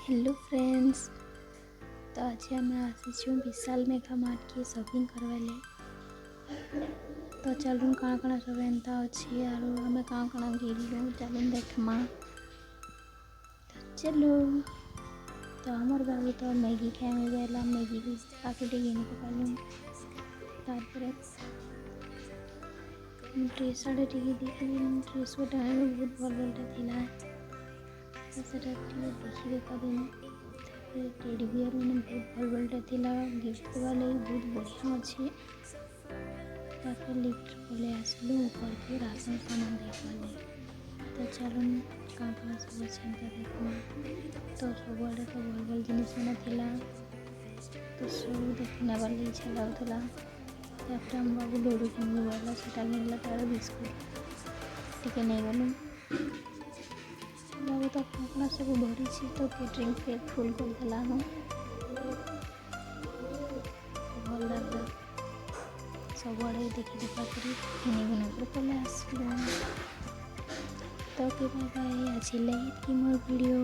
Hello friends. तो आज आम आसी विशाल मेगा मार्ट की शॉपिंग करवाले। तो चलूँ कण कण सब एंता अच्छी आर आम कण कण गिलूँ चलूँ देखमा। तो चलो। तो हमार बाबू तो मैगी खाए बेला मैगी भी पाकेटे गिन पकालूँ। तारपरे ड्रेस आड़े टिके देखली ड्रेस गोटे बहुत भल भलटा थिला। तो सेटा देखी देखा दिन टेडी बियर मैंने बहुत भल भलटा थिला गिफ्ट देवा लगी बहुत बढ़िया अच्छे। तापर लिफ्ट पले आसलु ऊपर के राशन सामान देखवाले। तो चलो कहाँ कहाँ सब अच्छे देखमा। तो सबुआड़े तो भल भल जिनिस मैंने थिला। तो सब देखने वाली इच्छा लाଗୁଥିଲା। तापर हम बाबू लड्डू किनबे बोला सेटा किनला तार बिस्कुट टिके नहीं गलु। बाबू तो कपड़ा सब धरी तो केटरिंग पैक फुल करदेला हम भल लगला। सबुआड़े देखी देखा कर किनी कर पले आसलु। तो बाय बाय आज लाइक की मोर वीडियो।